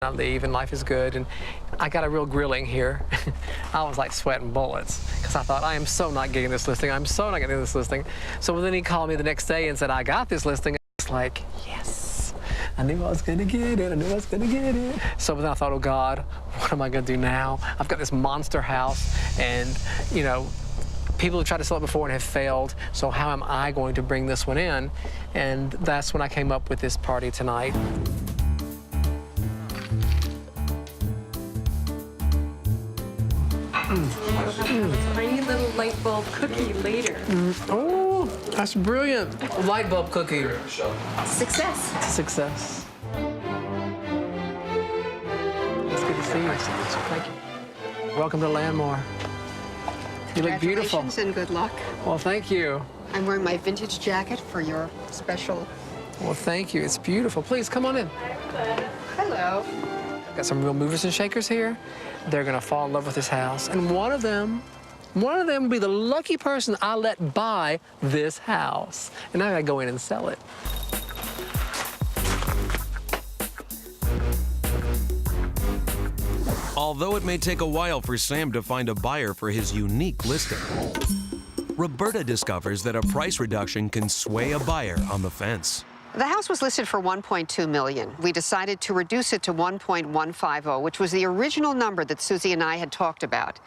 I leave and life is good, and I got a real grilling here. I was like sweating bullets because I thought, I am so not getting this listing. I'm so not getting this listing. So then he called me the next day and said, I got this listing. It's like, yes, I knew I was going to get it. I knew I was going to get it. So then I thought, oh God, what am I going to do now? I've got this monster house, and you know, people have tried to sell it before and have failed. So how am I going to bring this one in? And that's when I came up with this party tonight. Tiny little light bulb cookie later. Oh, that's brilliant. A light bulb cookie. Success. It's a success. It's good to see you. Thank you. Welcome to Landmore. You look beautiful. Congratulations and good luck. Well, thank you. I'm wearing my vintage jacket for your special. Well, thank you. It's beautiful. Please, come on in. Hello. Got some real movers and shakers here. They're gonna fall in love with this house, and one of them will be the lucky person I let buy this house. And now I gotta go in and sell it. Although it may take a while for Sam to find a buyer for his unique listing, Roberta discovers that a price reduction can sway a buyer on the fence. The house was listed for $1.2 million. We decided to reduce it to $1.150, which was the original number that Susie and I had talked about.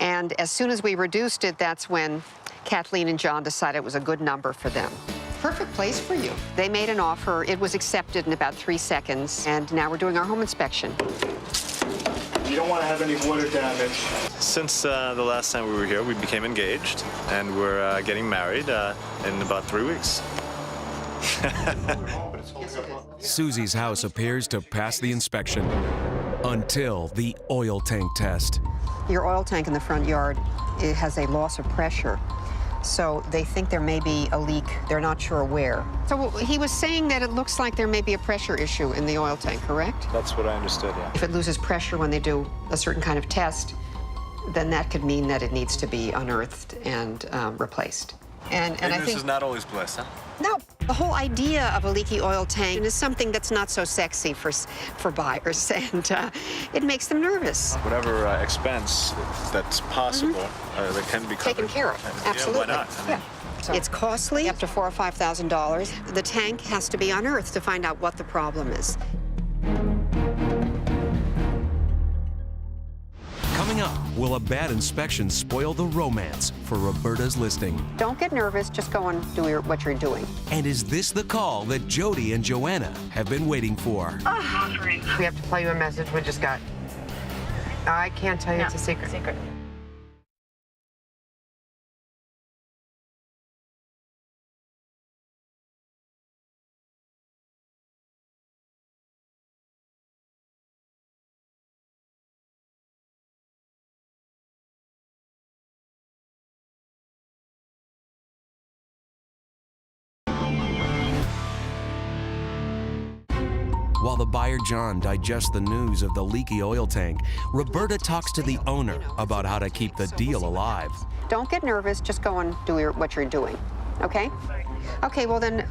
And as soon as we reduced it, that's when Kathleen and John decided it was a good number for them. Perfect place for you. They made an offer. It was accepted in about 3 seconds, and now we're doing our home inspection. You don't want to have any water damage. Since the last time we were here, we became engaged, and we're getting married in about 3 weeks. Susie's house appears to pass the inspection until the oil tank test. Your oil tank in the front yard, it has a loss of pressure. So they think there may be a leak. They're not sure where. So he was saying that it looks like there may be a pressure issue in the oil tank, correct? That's what I understood, yeah. If it loses pressure when they do a certain kind of test, then that could mean that it needs to be unearthed and replaced. And I think this is not always bliss, huh? no, the whole idea of a leaky oil tank is something that's not so sexy for buyers, and it makes them nervous. Whatever expense that's possible that can be covered. Taken care of, absolutely. Yeah, why not? I mean, So it's costly, up to $4,000 or $5,000. The tank has to be unearthed to find out what the problem is. Coming up, will a bad inspection spoil the romance for Roberta's listing? Don't get nervous, just go and do what you're doing. And is this the call that Jodi and Joanna have been waiting for? We have to play you a message we just got. I can't tell you, it's a secret. While the buyer John digests the news of the leaky oil tank, Roberta talks to the owner about how to keep the deal alive. Don't get nervous, just go and do what you're doing, okay? Okay, well then,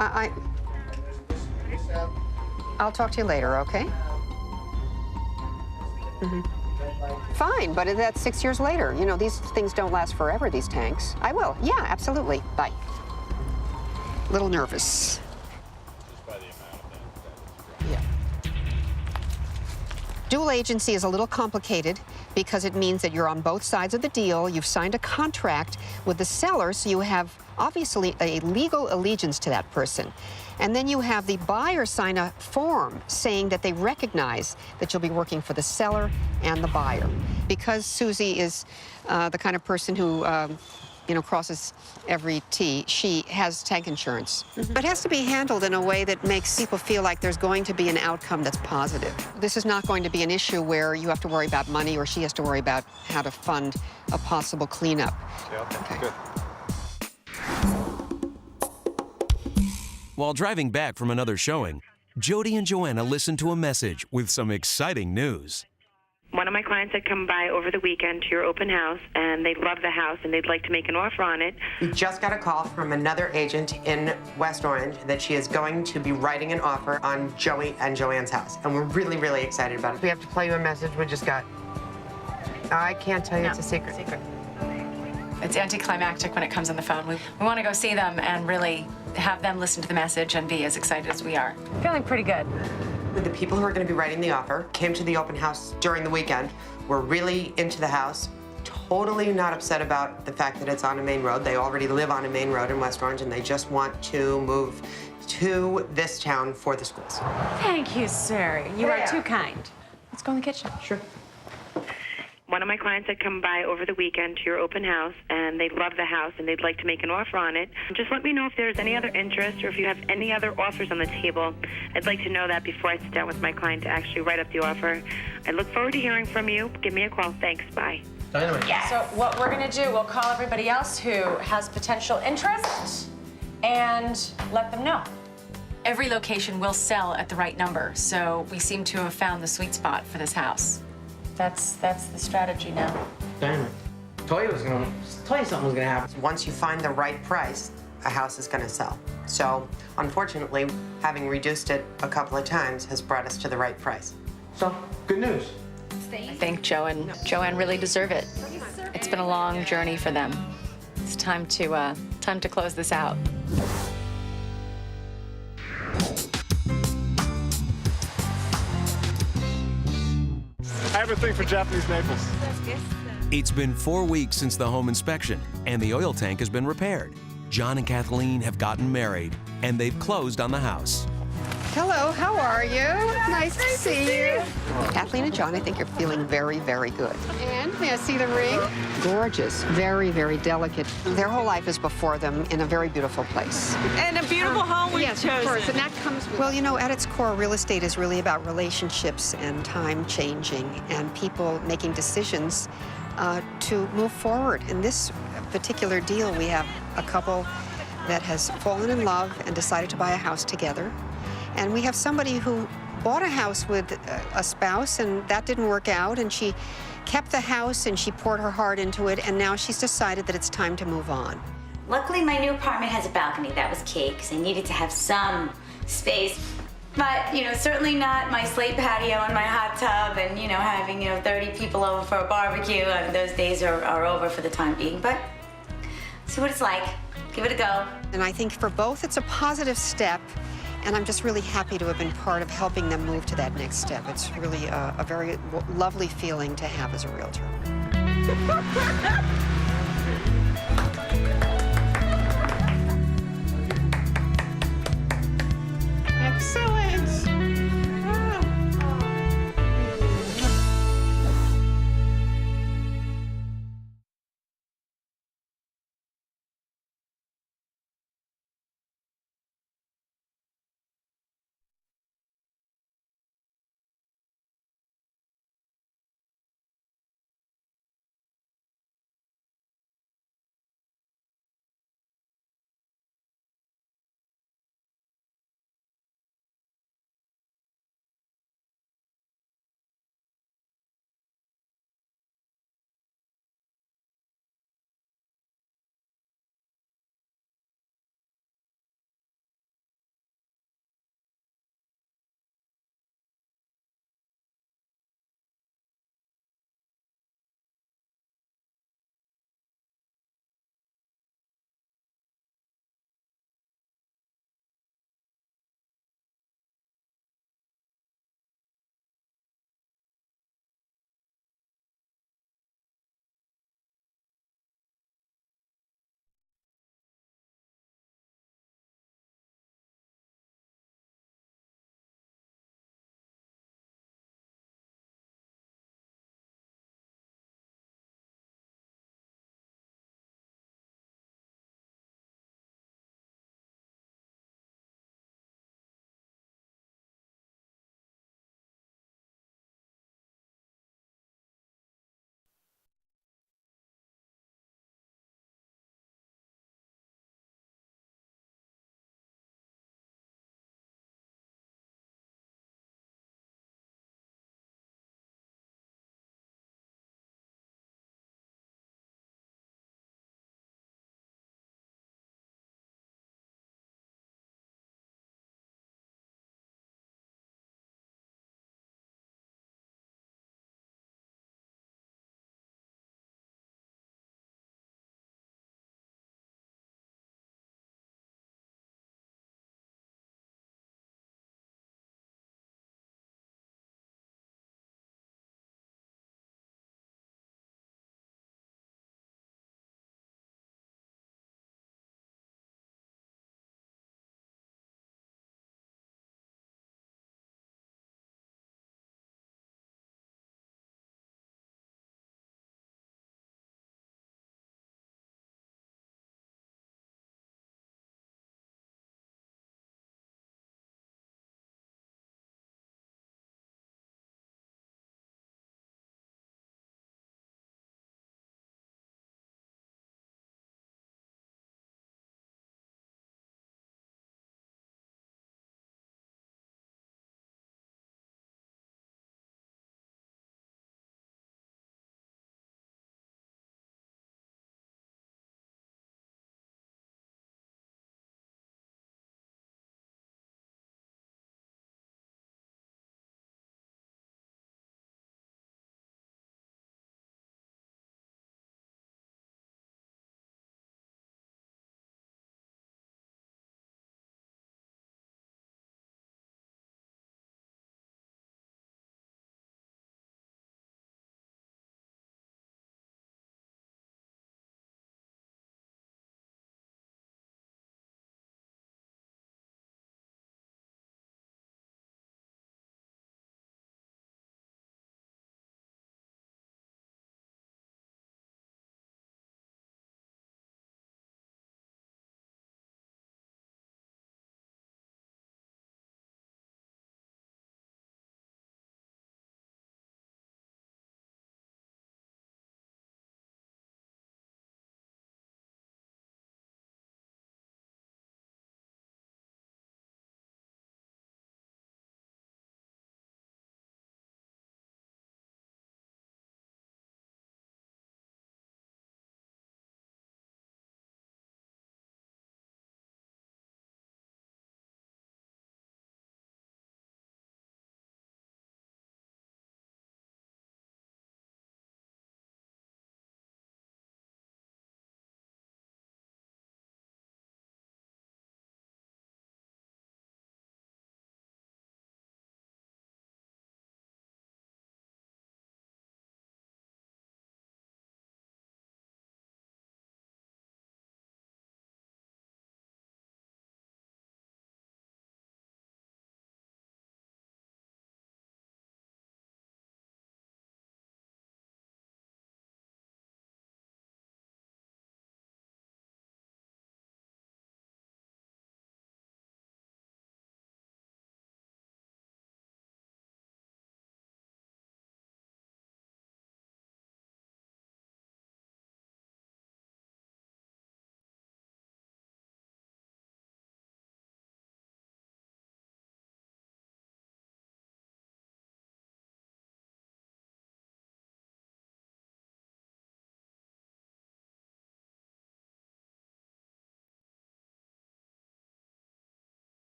I'll talk to you later, okay? Fine, but that's 6 years later. You know, these things don't last forever, these tanks. I will, yeah, absolutely, bye. Little nervous. Yeah. Dual agency is a little complicated because it means that you're on both sides of the deal. You've signed a contract with the seller, so you have obviously a legal allegiance to that person. And then you have the buyer sign a form saying that they recognize that you'll be working for the seller and the buyer. Because Susie is the kind of person who you know, crosses every T, she has tank insurance. It has to be handled in a way that makes people feel like there's going to be an outcome that's positive. This is not going to be an issue where you have to worry about money or she has to worry about how to fund a possible cleanup. Okay, good. While driving back from another showing, Jodi and Joanna listen to a message with some exciting news. One of my clients had come by over the weekend to your open house, and they love the house, and they'd like to make an offer on it. We just got a call from another agent in West Orange that she is going to be writing an offer on Jodi and Joanna's house, and we're really, really excited about it. We have to play you a message we just got. I can't tell you, it's a secret. It's anticlimactic when it comes on the phone. We want to go see them and really have them listen to the message and be as excited as we are. Feeling pretty good. The people who are going to be writing the offer came to the open house during the weekend, were really into the house, totally not upset about the fact that it's on a main road. They already live on a main road in West Orange, and they just want to move to this town for the schools. Thank you, sir. You are too kind. Let's go in the kitchen. Sure. One of my clients had come by over the weekend to your open house, and they love the house, and they'd like to make an offer on it. Just let me know if there's any other interest or if you have any other offers on the table. I'd like to know that before I sit down with my client to actually write up the offer. I look forward to hearing from you. Give me a call. Thanks. Bye. Dynamite. Yes. So what we're going to do, we'll call everybody else who has potential interest and let them know. Every location will sell at the right number, so we seem to have found the sweet spot for this house. That's the strategy now. Dynamite. Told you something was gonna happen. Once you find the right price, a house is going to sell. So, unfortunately, having reduced it a couple of times has brought us to the right price. So, good news. I think Joe and Joanne really deserve it. It's been a long journey for them. It's time to close this out. I have a thing for Japanese maples. It's been 4 weeks since the home inspection, and the oil tank has been repaired. John and Kathleen have gotten married, and they've closed on the house. Hello, how are you? Nice to see you. Kathleen and John, I think you're feeling very, very good. And may I see the ring? Gorgeous, very, very delicate. Their whole life is before them in a very beautiful place. And a beautiful home we've chosen. Of course, and that comes with... Well, you know, at its core, real estate is really about relationships and time changing and people making decisions to move forward. In this particular deal, we have a couple that has fallen in love and decided to buy a house together. And we have somebody who bought a house with a spouse, and that didn't work out, and she kept the house, and she poured her heart into it, and now she's decided that it's time to move on. Luckily, my new apartment has a balcony. That was key, because I needed to have some space. But, you know, certainly not my slate patio and my hot tub and, you know, having, 30 people over for a barbecue. I mean, those days are over for the time being, but see what it's like. Give it a go. And I think for both, it's a positive step. And I'm just really happy to have been part of helping them move to that next step. It's really a very lovely feeling to have as a realtor.